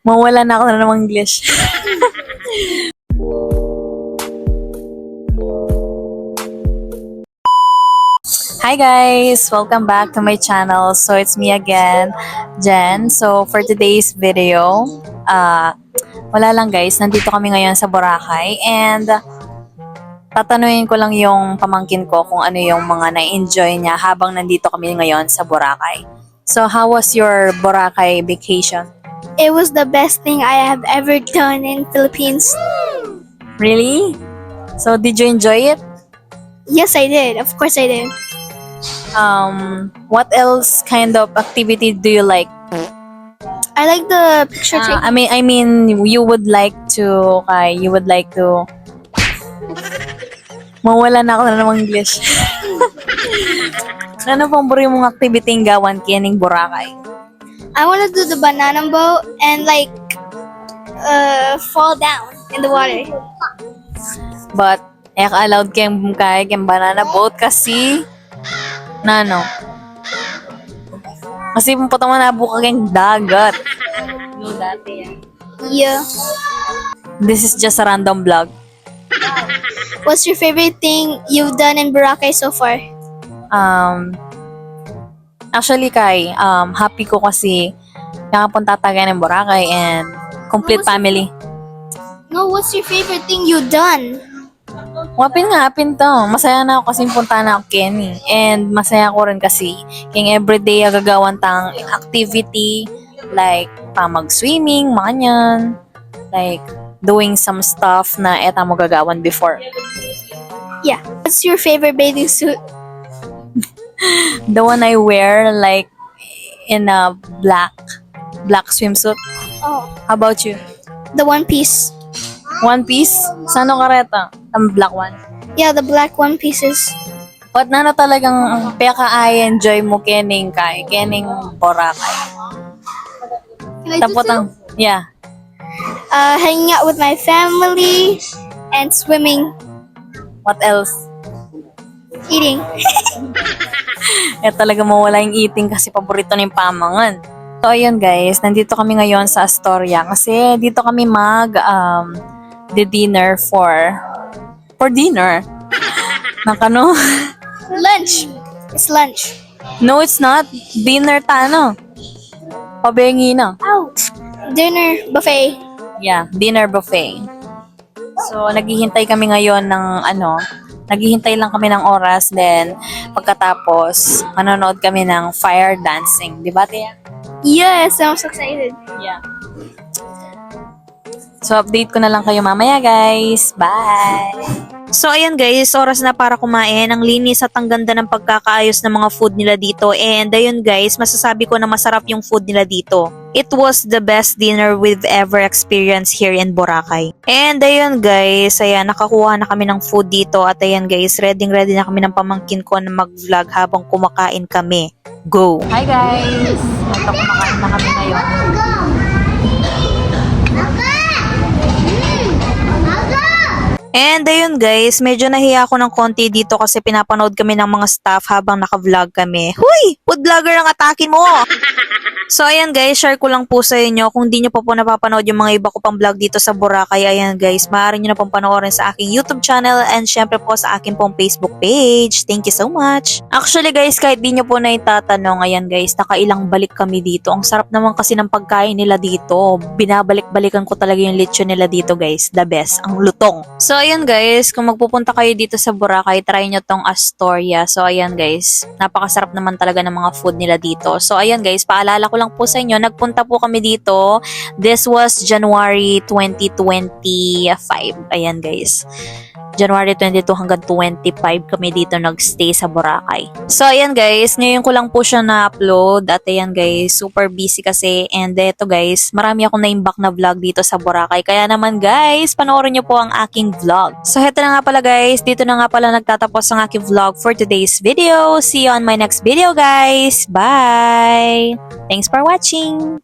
Mawala na ako na ng English. Hi guys! Welcome back to my channel. So it's me again, Jen. So for today's video, wala lang guys, nandito kami ngayon sa Boracay and tatanungin ko lang yung pamangkin ko kung ano yung mga na-enjoy niya habang nandito kami ngayon sa Boracay. So how was your Boracay vacation? It was the best thing I have ever done in Philippines. Really? So did you enjoy it? Yes, I did. Of course I did. What else kind of activity do you like? I like the picture taking. I mean, you would like to, mawala na ako na ng English. Ano pang buri mong activity ng gawan kining Boracay? I want to do the banana boat and fall down in the water. But, allowed kayong banana boat kasi, kasi pumunta man na buka kayong dagat. No, dati yan. Yeah. This is just a random vlog. What's your favorite thing you've done in Boracay so far? Actually, happy ko kasi nakapunta tayo ng Boracay and complete family. No, what's your favorite thing you've done? Hapin to. Masaya na ako kasi punta na ako Kenny. And masaya ko rin kasi kaya everyday agagawan tang activity like mag-swimming, manyan, like doing some stuff na eta mo gagawan before. Yeah. What's your favorite bathing suit? The one I wear like in a black swimsuit. Oh, How about you? the one piece. One piece? Saan kareta? Ang black one? Yeah, the black one pieces. But na talagang peka-enjoy mo kening Boracay. Can I do Tapos so? yeah. Hanging out with my family and swimming, What else? eating. Talaga mawala yung eating kasi paborito na yung pamangan. So ayun guys, nandito kami ngayon sa Astoria kasi dito kami dinner for dinner. Nakano? Lunch. It's lunch. No, it's not. Dinner Pabengi na. Oh. Dinner buffet. Yeah, dinner buffet. So, naghihintay kami ngayon ng naghihintay lang kami ng oras, then pagkatapos, manonood kami ng fire dancing. Di ba, Tia? Yes, I'm so excited. Yeah. So, update ko na lang kayo mamaya, guys. Bye! So, ayan guys, oras na para kumain. Ang linis at ang ganda ng pagkakaayos ng mga food nila dito. And ayun guys, masasabi ko na masarap yung food nila dito. It was the best dinner we've ever experienced here in Boracay. And ayun guys, ayan, nakakuha na kami ng food dito. At ayan guys, ready na kami ng pamangkin ko na mag-vlog habang kumakain kami. Go! Hi guys! Ito, kumakain na kami ngayon. And ayun guys, medyo nahiya ako ng konti dito kasi pinapanood kami ng mga staff habang naka-vlog kami. Huy! Food vlogger ang atakin mo! So ayan guys, share ko lang po sa inyo. Kung di nyo pa po napapanood yung mga iba ko pang vlog dito sa Boracay, ayan guys, maaari nyo na pong panoorin sa aking YouTube channel and syempre po sa akin pong Facebook page. Thank you so much! Actually guys, kahit di nyo po na itatanong, ayan guys, nakailang balik kami dito. Ang sarap naman kasi ng pagkain nila dito. Binabalik-balikan ko talaga yung lechon nila dito guys. The best. Ang lutong. So ayan guys, kung magpupunta kayo dito sa Boracay, try nyo tong Astoria. So ayan guys, napakasarap naman talaga ng mga food nila dito. So ayan guys, paalala ko lang po sa inyo, nagpunta po kami dito. This was January 2025. Ayan guys. January 22 hanggang 25 kami dito nagstay sa Boracay. So ayan guys, ngayon ko lang po siya na-upload at ayan guys, super busy kasi and eto guys, marami akong na-imbak na vlog dito sa Boracay. Kaya naman guys, panoorin nyo po ang aking vlog. So heto na nga pala guys, dito na nga pala nagtatapos ang aking vlog for today's video. See you on my next video guys. Bye! Thanks for watching!